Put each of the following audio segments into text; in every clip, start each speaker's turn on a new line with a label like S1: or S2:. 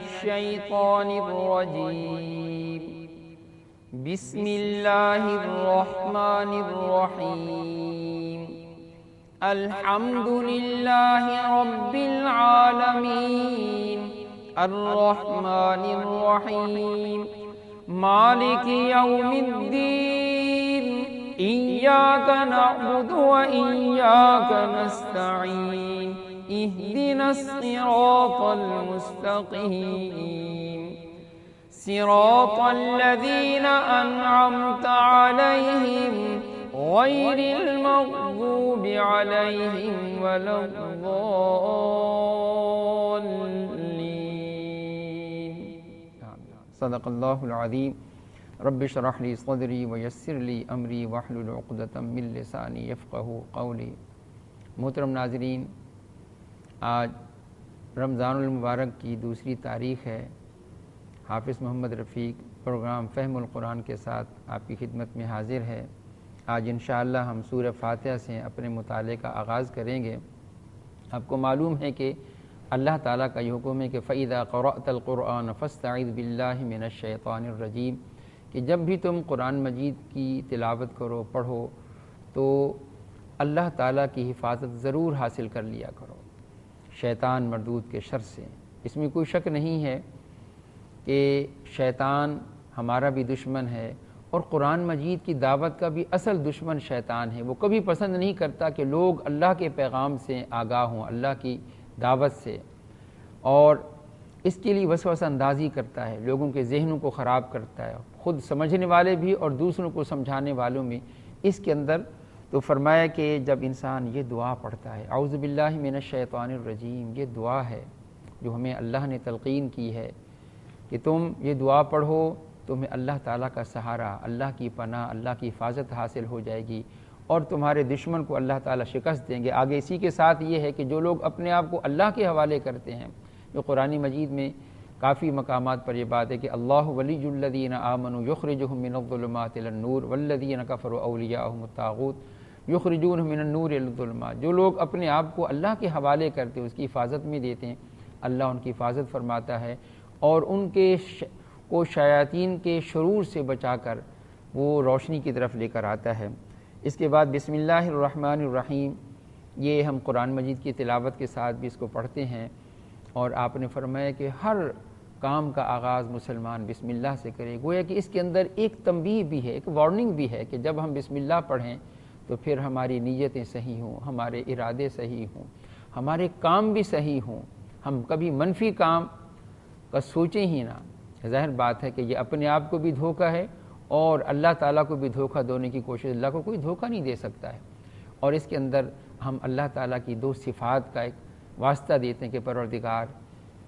S1: الشيطان الرجيم بسم الله الرحمن الرحيم الحمد لله رب العالمين الرحمن الرحيم مالك يوم الدين إياك نعبد وإياك نستعين اهدنا الصراط المستقيم صراط الذين أنعمت عليهم غير المغضوب عليهم ولا الضالين. صدق اللہ العظیم. رب اشرح لی صدری ویسر لی امری واحلل عقدۃ من لسانی یفقہوا قولی. محترم ناظرین، آج رمضان المبارک کی دوسری تاریخ ہے. حافظ محمد رفیق پروگرام فہم القرآن کے ساتھ آپ کی خدمت میں حاضر ہے. آج انشاءاللہ ہم سورہ فاتحہ سے اپنے مطالعے کا آغاز کریں گے. آپ کو معلوم ہے کہ اللہ تعالیٰ کا یہ حکم ہے کہ فَإِذَا قَرَأْتَ الْقُرْآنَ فَاسْتَعِذْ بِاللَّهِ مِنَ الشَّيْطَانِ الرَّجِيمِ کہ جب بھی تم قرآن مجید کی تلاوت کرو، پڑھو، تو اللہ تعالیٰ کی حفاظت ضرور حاصل کر لیا کرو شیطان مردود کے شر سے. اس میں کوئی شک نہیں ہے کہ شیطان ہمارا بھی دشمن ہے، اور قرآن مجید کی دعوت کا بھی اصل دشمن شیطان ہے. وہ کبھی پسند نہیں کرتا کہ لوگ اللہ کے پیغام سے آگاہ ہوں، اللہ کی دعوت سے، اور اس کے لیے وسوسہ اندازی کرتا ہے، لوگوں کے ذہنوں کو خراب کرتا ہے، خود سمجھنے والے بھی اور دوسروں کو سمجھانے والوں میں. اس کے اندر تو فرمایا کہ جب انسان یہ دعا پڑھتا ہے اعوذ باللہ من الشیطان الرجیم، یہ دعا ہے جو ہمیں اللہ نے تلقین کی ہے کہ تم یہ دعا پڑھو، تمہیں اللہ تعالیٰ کا سہارا، اللہ کی پناہ، اللہ کی حفاظت حاصل ہو جائے گی، اور تمہارے دشمن کو اللہ تعالیٰ شکست دیں گے. آگے اسی کے ساتھ یہ ہے کہ جو لوگ اپنے آپ کو اللہ کے حوالے کرتے ہیں، جو قرآن مجید میں کافی مقامات پر یہ بات ہے کہ اللہ ولی الذین آمنوا یخرجہم من الظلمات الی النور والذین کفروا اولیاءہم الطاغوت یخرجونہم من النور الی الظلمات. جو لوگ اپنے آپ کو اللہ کے حوالے کرتے ہیں، اس کی حفاظت میں دیتے ہیں، اللہ ان کی حفاظت فرماتا ہے اور ان کے کو شیاطین کے شرور سے بچا کر وہ روشنی کی طرف لے کر آتا ہے. اس کے بعد بسم اللہ الرحمن الرحیم، یہ ہم قرآن مجید کی تلاوت کے ساتھ بھی اس کو پڑھتے ہیں، اور آپ نے فرمایا کہ ہر کام کا آغاز مسلمان بسم اللہ سے کرے. گویا کہ اس کے اندر ایک تنبیہ بھی ہے، ایک وارننگ بھی ہے کہ جب ہم بسم اللہ پڑھیں تو پھر ہماری نیتیں صحیح ہوں، ہمارے ارادے صحیح ہوں، ہمارے کام بھی صحیح ہوں، ہم کبھی منفی کام کا سوچیں ہی نہ. ظاہر بات ہے کہ یہ اپنے آپ کو بھی دھوکہ ہے اور اللہ تعالیٰ کو بھی دھوکہ دینے کی کوشش. اللہ کو کوئی دھوکہ نہیں دے سکتا ہے. اور اس کے اندر ہم اللہ تعالیٰ کی دو صفات کا ایک واسطہ دیتے ہیں کہ پروردگار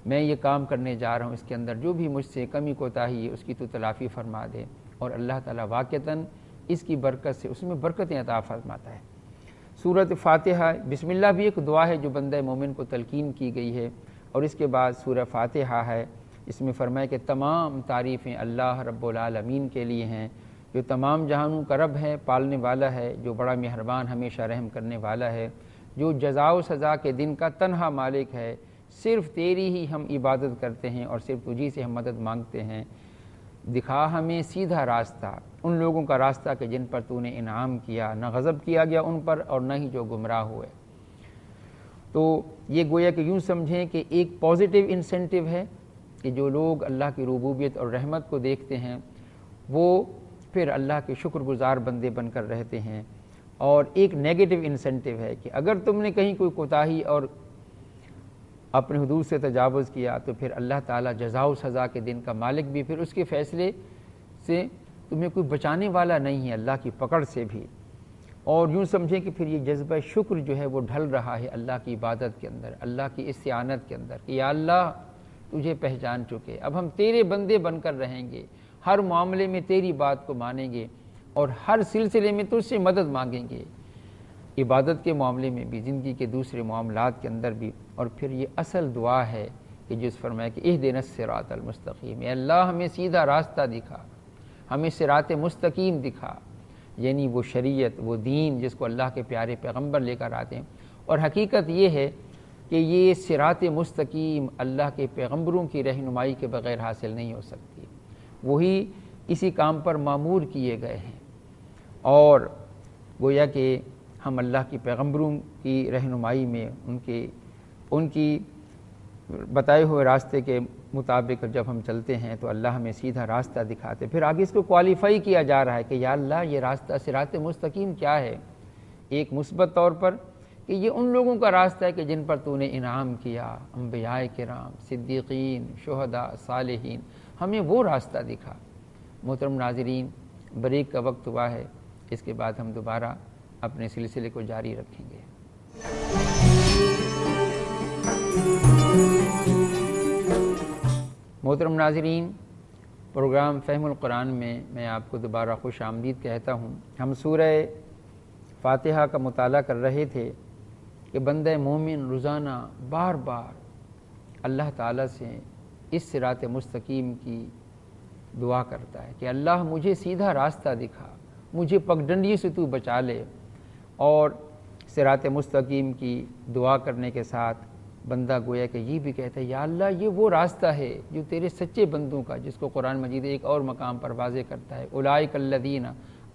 S1: میں یہ کام کرنے جا رہا ہوں، اس کے اندر جو بھی مجھ سے کمی کوتاہی ہے اس کی تو تلافی فرما دے، اور اللہ تعالیٰ واقعتاً اس کی برکت سے اس میں برکتیں عطا فرماتا ہے. سورۃ فاتحہ بسم اللہ بھی ایک دعا ہے جو بندہ مومن کو تلقین کی گئی ہے. اور اس کے بعد سورہ فاتحہ ہے، اس میں فرمایا کہ تمام تعریفیں اللہ رب العالمین کے لیے ہیں، جو تمام جہانوں کا رب ہے، پالنے والا ہے، جو بڑا مہربان ہمیشہ رحم کرنے والا ہے، جو جزا و سزا کے دن کا تنہا مالک ہے. صرف تیری ہی ہم عبادت کرتے ہیں اور صرف تجھی سے ہم مدد مانگتے ہیں. دکھا ہمیں سیدھا راستہ، ان لوگوں کا راستہ کہ جن پر تو نے انعام کیا، نہ غضب کیا گیا ان پر اور نہ ہی جو گمراہ ہوئے. تو یہ گویا کہ یوں سمجھیں کہ ایک پازیٹیو انسینٹیو ہے کہ جو لوگ اللہ کی ربوبیت اور رحمت کو دیکھتے ہیں وہ پھر اللہ کے شکر گزار بندے بن کر رہتے ہیں. اور ایک نیگیٹو انسینٹیو ہے کہ اگر تم نے کہیں کوئی کوتاہی اور اپنے حدود سے تجاوز کیا تو پھر اللہ تعالیٰ جزا و سزا کے دن کا مالک بھی، پھر اس کے فیصلے سے تمہیں کوئی بچانے والا نہیں ہے اللہ کی پکڑ سے بھی. اور یوں سمجھیں کہ پھر یہ جذبہ شکر جو ہے وہ ڈھل رہا ہے اللہ کی عبادت کے اندر، اللہ کی استعانت کے اندر کہ یا اللہ تجھے پہچان چکے، اب ہم تیرے بندے بن کر رہیں گے، ہر معاملے میں تیری بات کو مانیں گے اور ہر سلسلے میں تجھ سے مدد مانگیں گے، عبادت کے معاملے میں بھی، زندگی کے دوسرے معاملات کے اندر بھی. اور پھر یہ اصل دعا ہے کہ جس فرمایا کہ اہدنا الصراط المستقیم، اے اللہ ہمیں سیدھا راستہ دکھا، ہمیں صراط مستقیم دکھا، یعنی وہ شریعت، وہ دین جس کو اللہ کے پیارے پیغمبر لے کر آتے ہیں. اور حقیقت یہ ہے کہ یہ صراط مستقیم اللہ کے پیغمبروں کی رہنمائی کے بغیر حاصل نہیں ہو سکتی، وہی اسی کام پر مامور کیے گئے ہیں، اور گویا کہ ہم اللہ کی پیغمبروں کی رہنمائی میں ان کی بتائے ہوئے راستے کے مطابق جب ہم چلتے ہیں تو اللہ ہمیں سیدھا راستہ دکھاتے۔ پھر آگے اس کو کوالیفائی کیا جا رہا ہے کہ یا اللہ یہ راستہ صراط مستقیم کیا ہے، ایک مثبت طور پر کہ یہ ان لوگوں کا راستہ ہے کہ جن پر تو نے انعام کیا، انبیاء کرام، صدیقین، شہداء، صالحین، ہمیں وہ راستہ دکھا۔ محترم ناظرین، بریک کا وقت ہوا ہے، اس کے بعد ہم دوبارہ اپنے سلسلے کو جاری رکھیں گے۔ محترم ناظرین، پروگرام فہم القرآن میں آپ کو دوبارہ خوش آمدید کہتا ہوں۔ ہم سورہ فاتحہ کا مطالعہ کر رہے تھے کہ بندہ مومن روزانہ بار بار اللہ تعالیٰ سے اس صراط مستقیم کی دعا کرتا ہے کہ اللہ مجھے سیدھا راستہ دکھا، مجھے پگڈنڈی سے تو بچا لے، اور صراط مستقیم کی دعا کرنے کے ساتھ بندہ گویا کہ یہ بھی کہتا ہے یا اللہ یہ وہ راستہ ہے جو تیرے سچے بندوں کا، جس کو قرآن مجید ایک اور مقام پر واضح کرتا ہے، اولئک الذین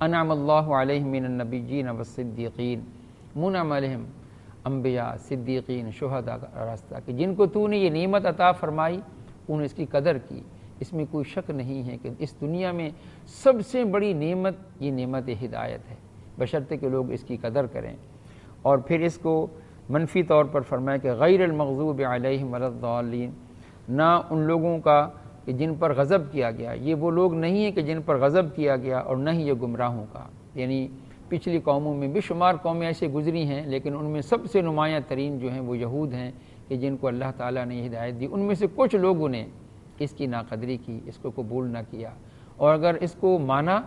S1: انعم اللہ علیہم من النبیین والصدیقین، منعم علیہم انبیاء، صدیقین، شہداء کا راستہ، کہ جن کو تو نے یہ نعمت عطا فرمائی انہوں نے اس کی قدر کی۔ اس میں کوئی شک نہیں ہے کہ اس دنیا میں سب سے بڑی نعمت یہ نعمت ہدایت ہے، بشرطے کہ لوگ اس کی قدر کریں۔ اور پھر اس کو منفی طور پر فرمایا کہ غیر المغضوب علیہم ولا الضالین، نہ ان لوگوں کا کہ جن پر غضب کیا گیا، یہ وہ لوگ نہیں ہیں کہ جن پر غضب کیا گیا، اور نہ ہی یہ گمراہوں کا، یعنی پچھلی قوموں میں بے شمار قومیں ایسے گزری ہیں، لیکن ان میں سب سے نمایاں ترین جو ہیں وہ یہود ہیں کہ جن کو اللہ تعالیٰ نے ہدایت دی۔ ان میں سے کچھ لوگوں نے اس کی ناقدری کی، اس کو قبول نہ کیا، اور اگر اس کو مانا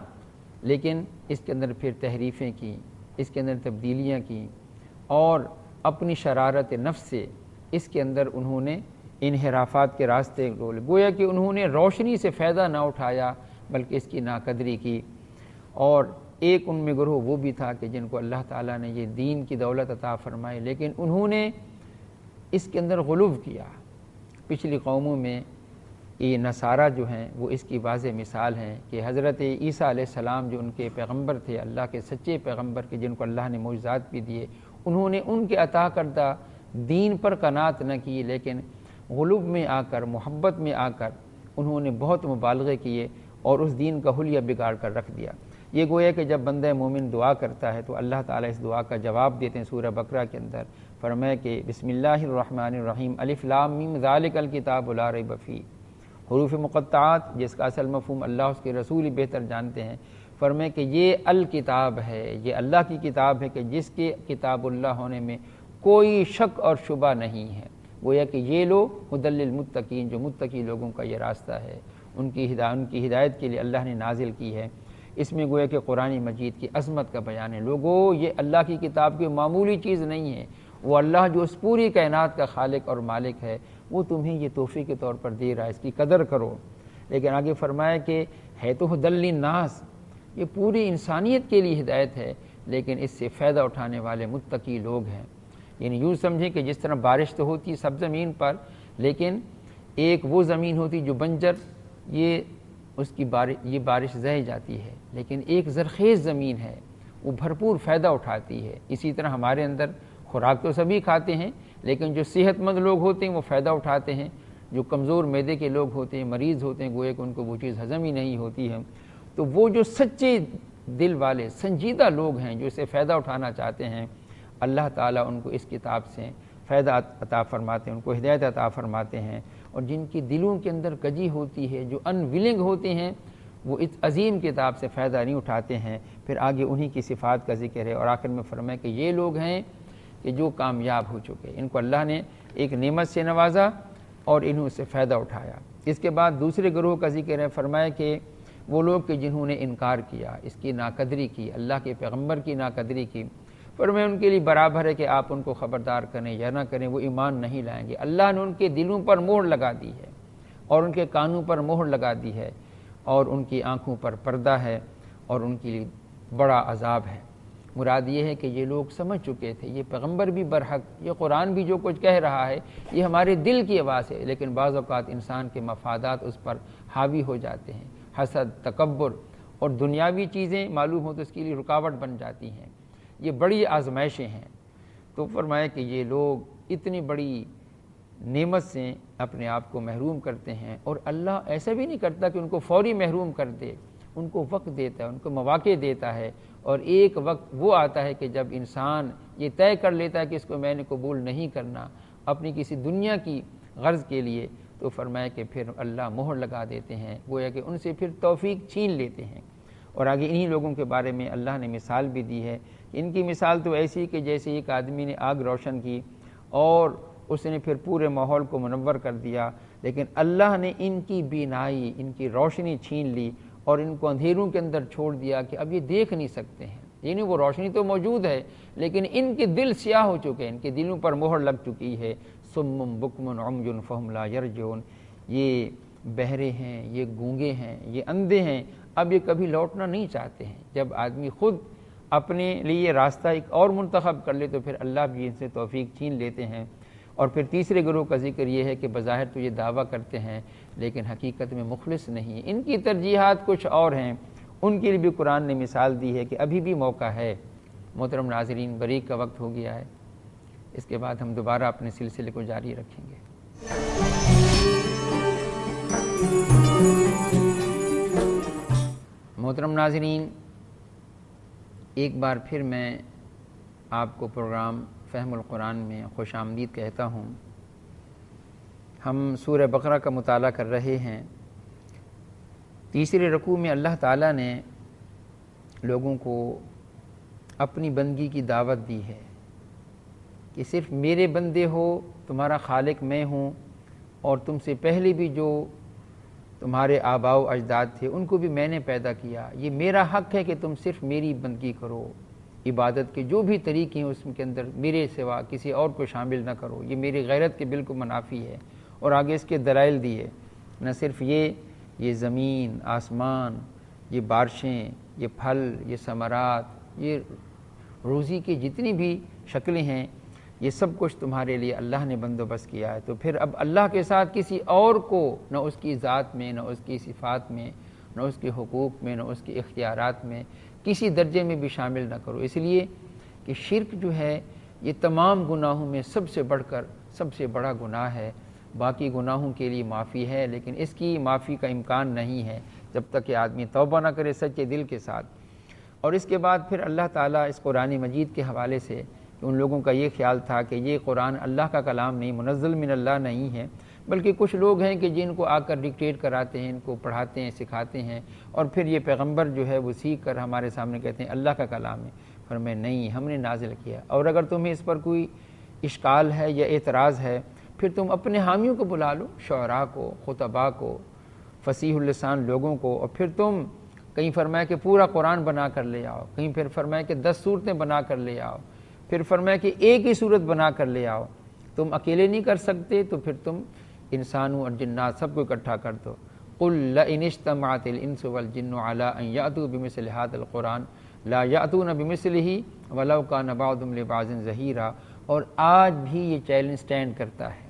S1: لیکن اس کے اندر پھر تحریفیں کی، اس کے اندر تبدیلیاں کی، اور اپنی شرارت نفس سے اس کے اندر انہوں نے انحرافات کے راستے ڈولے، گویا کہ انہوں نے روشنی سے فائدہ نہ اٹھایا بلکہ اس کی ناقدری کی۔ اور ایک ان میں گروہ وہ بھی تھا کہ جن کو اللہ تعالیٰ نے یہ دین کی دولت عطا فرمائی، لیکن انہوں نے اس کے اندر غلو کیا۔ پچھلی قوموں میں یہ نصارہ جو ہیں وہ اس کی واضح مثال ہیں کہ حضرت عیسیٰ علیہ السلام جو ان کے پیغمبر تھے، اللہ کے سچے پیغمبر کے جن کو اللہ نے معجزات بھی دیے، انہوں نے ان کے عطا کردہ دین پر قناعت نہ کی، لیکن غلو میں آ کر، محبت میں آ کر انہوں نے بہت مبالغے کیے اور اس دین کا حلیہ بگاڑ کر رکھ دیا۔ یہ گویا کہ جب بندہ مومن دعا کرتا ہے تو اللہ تعالیٰ اس دعا کا جواب دیتے ہیں۔ سورہ بقرہ کے اندر فرمایا کہ بسم اللہ الرحمن الرحیم، الف لام میم ذالک الکتاب لا ریب فیہ، حروف مقطعات جس کا اصل مفہوم اللہ اس کے رسول ہی بہتر جانتے ہیں۔ فرمائے کہ یہ الکتاب ہے، یہ اللہ کی کتاب ہے کہ جس کے کتاب اللہ ہونے میں کوئی شک اور شبہ نہیں ہے۔ گویا کہ یہ لوگ ہدی للمتقین، جو متقی لوگوں کا یہ راستہ ہے، ان کی ہدایت کے لیے اللہ نے نازل کی ہے۔ اس میں گویا کہ قرآن مجید کی عظمت کا بیان ہے۔ لوگوں، یہ اللہ کی کتاب کی معمولی چیز نہیں ہے، وہ اللہ جو اس پوری کائنات کا خالق اور مالک ہے، وہ تمہیں یہ تحفے کے طور پر دے رہا ہے، اس کی قدر کرو۔ لیکن آگے فرمایا کہ ہے تو ہدی للناس، یہ پوری انسانیت کے لیے ہدایت ہے، لیکن اس سے فائدہ اٹھانے والے متقی لوگ ہیں۔ یعنی یوں سمجھیں کہ جس طرح بارش تو ہوتی ہے سب زمین پر، لیکن ایک وہ زمین ہوتی جو بنجر، یہ اس کی یہ بارش زہ جاتی ہے، لیکن ایک زرخیز زمین ہے، وہ بھرپور فائدہ اٹھاتی ہے۔ اسی طرح ہمارے اندر خوراک تو سبھی کھاتے ہیں، لیکن جو صحت مند لوگ ہوتے ہیں وہ فائدہ اٹھاتے ہیں، جو کمزور معدے کے لوگ ہوتے ہیں، مریض ہوتے ہیں، گویا کہ ان کو وہ چیز ہضم ہی نہیں ہوتی ہے۔ تو وہ جو سچے دل والے سنجیدہ لوگ ہیں جو اسے فائدہ اٹھانا چاہتے ہیں، اللہ تعالیٰ ان کو اس کتاب سے فائدہ عطا فرماتے ہیں، ان کو ہدایت عطا فرماتے ہیں، اور جن کی دلوں کے اندر کجی ہوتی ہے، جو ان ولنگ ہوتے ہیں، وہ اس عظیم کتاب سے فائدہ نہیں اٹھاتے ہیں۔ پھر آگے انہی کی صفات کا ذکر ہے، اور آخر میں فرمایا کہ یہ لوگ ہیں کہ جو کامیاب ہو چکے، ان کو اللہ نے ایک نعمت سے نوازا اور انہوں سے فائدہ اٹھایا۔ اس کے بعد دوسرے گروہ کا ذکر ہے، فرمایا کہ وہ لوگ کہ جنہوں نے انکار کیا، اس کی ناقدری کی، اللہ کے پیغمبر کی ناقدری کی، فرمایا ان کے لیے برابر ہے کہ آپ ان کو خبردار کریں یا نہ کریں، وہ ایمان نہیں لائیں گے۔ اللہ نے ان کے دلوں پر مہر لگا دی ہے، اور ان کے کانوں پر مہر لگا دی ہے، اور ان کی آنکھوں پر پردہ ہے، اور ان کے لیے بڑا عذاب ہے۔ مراد یہ ہے کہ یہ لوگ سمجھ چکے تھے یہ پیغمبر بھی برحق، یہ قرآن بھی جو کچھ کہہ رہا ہے یہ ہمارے دل کی آواز ہے، لیکن بعض اوقات انسان کے مفادات اس پر حاوی ہو جاتے ہیں، حسد، تکبر اور دنیاوی چیزیں معلوم ہو تو اس کے لیے رکاوٹ بن جاتی ہیں، یہ بڑی آزمائشیں ہیں۔ تو فرمایا کہ یہ لوگ اتنی بڑی نعمت سے اپنے آپ کو محروم کرتے ہیں، اور اللہ ایسا بھی نہیں کرتا کہ ان کو فوری محروم کر دے، ان کو وقت دیتا ہے، ان کو مواقع دیتا ہے، اور ایک وقت وہ آتا ہے کہ جب انسان یہ طے کر لیتا ہے کہ اس کو میں نے قبول نہیں کرنا اپنی کسی دنیا کی غرض کے لیے، تو فرمایا کہ پھر اللہ مہر لگا دیتے ہیں، گویا کہ ان سے پھر توفیق چھین لیتے ہیں۔ اور آگے انہی لوگوں کے بارے میں اللہ نے مثال بھی دی ہے، ان کی مثال تو ایسی کہ جیسے ایک آدمی نے آگ روشن کی اور اس نے پھر پورے ماحول کو منور کر دیا، لیکن اللہ نے ان کی بینائی، ان کی روشنی چھین لی اور ان کو اندھیروں کے اندر چھوڑ دیا کہ اب یہ دیکھ نہیں سکتے ہیں، یعنی وہ روشنی تو موجود ہے لیکن ان کے دل سیاہ ہو چکے ہیں، ان کے دلوں پر مہر لگ چکی ہے۔ صم بکم عمي فهم لا يرجعون، یہ بہرے ہیں، یہ گونگے ہیں، یہ اندھے ہیں، اب یہ کبھی لوٹنا نہیں چاہتے ہیں۔ جب آدمی خود اپنے لیے راستہ ایک اور منتخب کر لے تو پھر اللہ بھی ان سے توفیق چھین لیتے ہیں۔ اور پھر تیسرے گروہ کا ذکر یہ ہے کہ بظاہر تو یہ دعویٰ کرتے ہیں لیکن حقیقت میں مخلص نہیں، ان کی ترجیحات کچھ اور ہیں، ان کے لیے بھی قرآن نے مثال دی ہے کہ ابھی بھی موقع ہے۔ محترم ناظرین، بریک کا وقت ہو گیا ہے، اس کے بعد ہم دوبارہ اپنے سلسلے کو جاری رکھیں گے۔ محترم ناظرین، ایک بار پھر میں آپ کو پروگرام فہم القرآن میں خوش آمدید کہتا ہوں۔ ہم سورہ بقرہ کا مطالعہ کر رہے ہیں۔ تیسرے رکوع میں اللہ تعالیٰ نے لوگوں کو اپنی بندگی کی دعوت دی ہے کہ صرف میرے بندے ہو، تمہارا خالق میں ہوں، اور تم سے پہلے بھی جو تمہارے آباء و اجداد تھے ان کو بھی میں نے پیدا کیا، یہ میرا حق ہے کہ تم صرف میری بندگی کرو، عبادت کے جو بھی طریقے ہیں اس کے اندر میرے سوا کسی اور کو شامل نہ کرو، یہ میری غیرت کے بالکل منافی ہے۔ اور آگے اس کے دلائل دیے، نہ صرف یہ زمین، آسمان، یہ بارشیں، یہ پھل، یہ ثمرات، یہ روزی کی جتنی بھی شکلیں ہیں، یہ سب کچھ تمہارے لیے اللہ نے بندوبست کیا ہے۔ تو پھر اب اللہ کے ساتھ کسی اور کو نہ اس کی ذات میں، نہ اس کی صفات میں، نہ اس کے حقوق میں، نہ اس کے اختیارات میں کسی درجے میں بھی شامل نہ کرو، اس لیے کہ شرک جو ہے یہ تمام گناہوں میں سب سے بڑھ کر سب سے بڑا گناہ ہے۔ باقی گناہوں کے لیے معافی ہے لیکن اس کی معافی کا امکان نہیں ہے جب تک کہ آدمی توبہ نہ کرے سچے دل کے ساتھ۔ اور اس کے بعد پھر اللہ تعالیٰ اس قرآن مجید کے حوالے سے کہ ان لوگوں کا یہ خیال تھا کہ یہ قرآن اللہ کا کلام نہیں، منزل من اللہ نہیں ہے، بلکہ کچھ لوگ ہیں کہ جن کو آ کر ڈکٹیٹ کراتے ہیں، ان کو پڑھاتے ہیں، سکھاتے ہیں، اور پھر یہ پیغمبر جو ہے وہ سیکھ کر ہمارے سامنے کہتے ہیں اللہ کا کلام ہے۔ فرمایا نہیں، ہم نے نازل کیا، اور اگر تمہیں اس پر کوئی اشکال ہے یا اعتراض ہے پھر تم اپنے حامیوں کو بلا لو، شعراء کو، خطباء کو، فصیح اللسان لوگوں کو، اور پھر تم کہیں فرمایا کہ پورا قرآن بنا کر لے آؤ، کہیں پھر فرمایا کہ 10 صورتیں بنا کر لے آؤ، پھر فرمایا کہ ایک ہی صورت بنا کر لے آؤ۔ تم اکیلے نہیں کر سکتے تو پھر تم انسانوں اور جنات سب کو اکٹھا کر دو۔ قل لئن اجتمعت الانس والجن على ان یأتوا بمثل هذا القرآن لا یأتون بمثلہ ولو کان بعضهم لبعض ظہیرا۔ اور آج بھی یہ چیلنج سٹینڈ کرتا ہے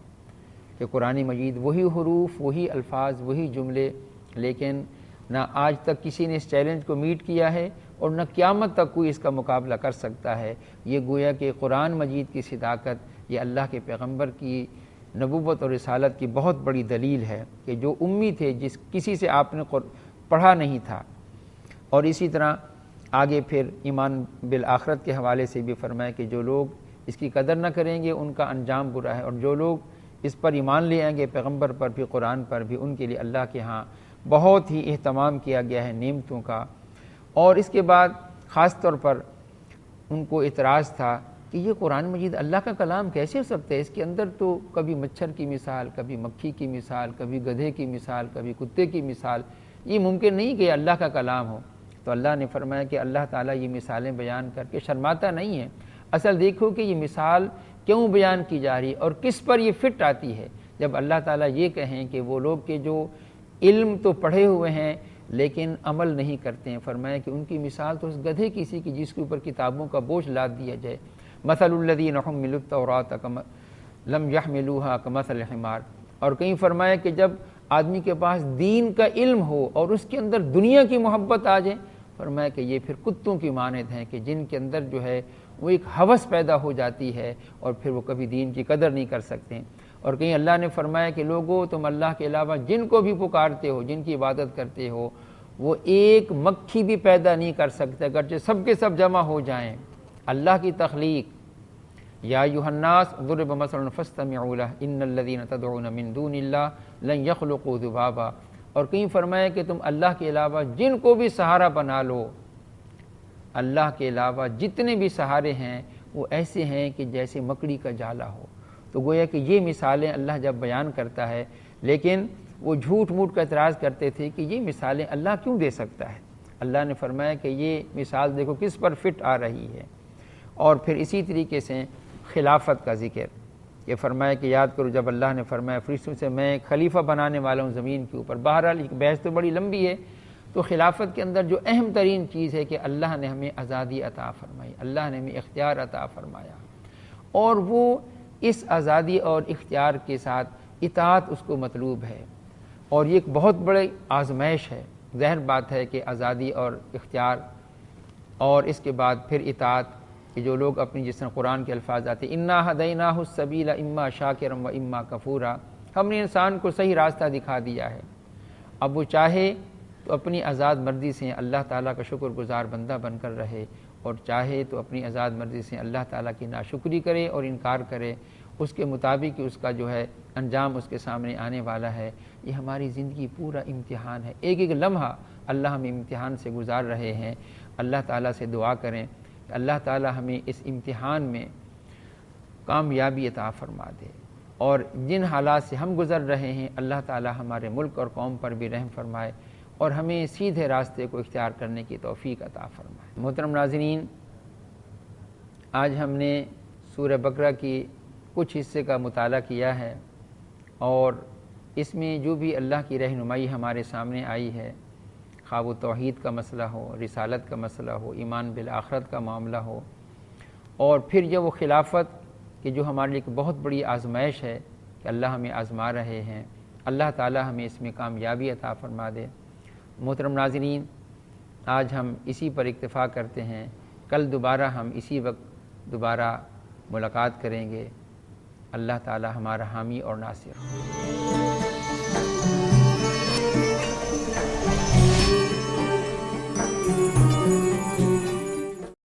S1: کہ قرآن مجید وہی حروف، وہی الفاظ، وہی جملے، لیکن نہ آج تک کسی نے اس چیلنج کو میٹ کیا ہے اور نہ قیامت تک کوئی اس کا مقابلہ کر سکتا ہے۔ یہ گویا کہ قرآن مجید کی صداقت، یہ اللہ کے پیغمبر کی نبوت اور رسالت کی بہت بڑی دلیل ہے کہ جو امی تھے، جس کسی سے آپ نے پڑھا نہیں تھا۔ اور اسی طرح آگے پھر ایمان بالآخرت کے حوالے سے بھی فرمایا کہ جو لوگ اس کی قدر نہ کریں گے ان کا انجام برا ہے، اور جو لوگ اس پر ایمان لے آئیں گے، پیغمبر پر بھی، قرآن پر بھی، ان کے لیے اللہ کے ہاں بہت ہی اہتمام کیا گیا ہے نعمتوں کا۔ اور اس کے بعد خاص طور پر ان کو اعتراض تھا کہ یہ قرآن مجید اللہ کا کلام کیسے ہو سکتا ہے، اس کے اندر تو کبھی مچھر کی مثال، کبھی مکھی کی مثال، کبھی گدھے کی مثال، کبھی کتے کی مثال، یہ ممکن نہیں کہ اللہ کا کلام ہو۔ تو اللہ نے فرمایا کہ اللہ تعالیٰ یہ مثالیں بیان کر کے شرماتا نہیں ہے، اصل دیکھو کہ یہ مثال کیوں بیان کی جا رہی ہے اور کس پر یہ فٹ آتی ہے۔ جب اللہ تعالیٰ یہ کہیں کہ وہ لوگ کہ جو علم تو پڑھے ہوئے ہیں لیکن عمل نہیں کرتے ہیں۔ فرمایا کہ ان کی مثال تو اس گدھے کسی کی جس کے اوپر کتابوں کا بوجھ لاد دیا جائے۔ مثل الذین حملوا التوراۃ لم یحملوها کمثل الحمار۔ اور کہیں فرمایا کہ جب آدمی کے پاس دین کا علم ہو اور اس کے اندر دنیا کی محبت آ جائے، فرمایا کہ یہ پھر کتوں کی مانند ہیں کہ جن کے اندر جو ہے وہ ایک ہوس پیدا ہو جاتی ہے اور پھر وہ کبھی دین کی قدر نہیں کر سکتے۔ اور کہیں اللہ نے فرمایا کہ لوگوں تم اللہ کے علاوہ جن کو بھی پکارتے ہو، جن کی عبادت کرتے ہو، وہ ایک مکھی بھی پیدا نہیں کر سکتے اگرچہ سب کے سب جمع ہو جائیں۔ اللہ کی تخلیق، یا ایھا الناس ضرب مثل فاستمعوا لہ ان الذین تدعون من دون اللہ لن یخلقوا ذبابا۔ اور کہیں فرمایا کہ تم اللہ کے علاوہ جن کو بھی سہارا بنا لو، اللہ کے علاوہ جتنے بھی سہارے ہیں وہ ایسے ہیں کہ جیسے مکڑی کا جالا ہو۔ تو گویا کہ یہ مثالیں اللہ جب بیان کرتا ہے، لیکن وہ جھوٹ موٹ کا اعتراض کرتے تھے کہ یہ مثالیں اللہ کیوں دے سکتا ہے۔ اللہ نے فرمایا کہ یہ مثال دیکھو کس پر فٹ آ رہی ہے۔ اور پھر اسی طریقے سے خلافت کا ذکر، یہ فرمایا کہ یاد کرو جب اللہ نے فرمایا فرشتوں سے میں خلیفہ بنانے والا ہوں زمین کے اوپر۔ بہرحال ایک بحث تو بڑی لمبی ہے۔ تو خلافت کے اندر جو اہم ترین چیز ہے کہ اللہ نے ہمیں آزادی عطا فرمائی، اللہ نے ہمیں اختیار عطا فرمایا، اور وہ اس آزادی اور اختیار کے ساتھ اطاعت اس کو مطلوب ہے۔ اور یہ ایک بہت بڑی آزمائش ہے۔ ظاہر بات ہے کہ آزادی اور اختیار اور اس کے بعد پھر اطاعت، کہ جو لوگ اپنی جس طرح قرآن کے الفاظ آتے ہیں انا ہدیناہ السبیل اما شاکرا و اما کفورا، ہم نے انسان کو صحیح راستہ دکھا دیا ہے۔ اب وہ چاہے تو اپنی آزاد مرضی سے اللہ تعالیٰ کا شکر گزار بندہ بن کر رہے، اور چاہے تو اپنی آزاد مرضی سے اللہ تعالیٰ کی ناشکری کرے اور انکار کرے، اس کے مطابق اس کا جو ہے انجام اس کے سامنے آنے والا ہے۔ یہ ہماری زندگی پورا امتحان ہے، ایک ایک لمحہ اللہ ہمیں امتحان سے گزار رہے ہیں۔ اللہ تعالیٰ سے دعا کریں کہ اللہ تعالیٰ ہمیں اس امتحان میں کامیابی عطا فرما دے، اور جن حالات سے ہم گزر رہے ہیں اللہ تعالیٰ ہمارے ملک اور قوم پر بھی رحم فرمائے اور ہمیں سیدھے راستے کو اختیار کرنے کی توفیق عطا فرمائے۔ محترم ناظرین، آج ہم نے سورہ بقرہ کی کچھ حصے کا مطالعہ کیا ہے، اور اس میں جو بھی اللہ کی رہنمائی ہمارے سامنے آئی ہے، خواہ وہ توحید کا مسئلہ ہو، رسالت کا مسئلہ ہو، ایمان بالآخرت کا معاملہ ہو، اور پھر جو وہ خلافت کہ جو ہمارے لیے ایک بہت بڑی آزمائش ہے کہ اللہ ہمیں آزما رہے ہیں، اللہ تعالی ہمیں اس میں کامیابی عطا فرما دے۔ محترم ناظرین، آج ہم اسی پر اکتفا کرتے ہیں، کل دوبارہ ہم اسی وقت دوبارہ ملاقات کریں گے۔ اللہ تعالی ہمارا حامی اور ناصر ہو۔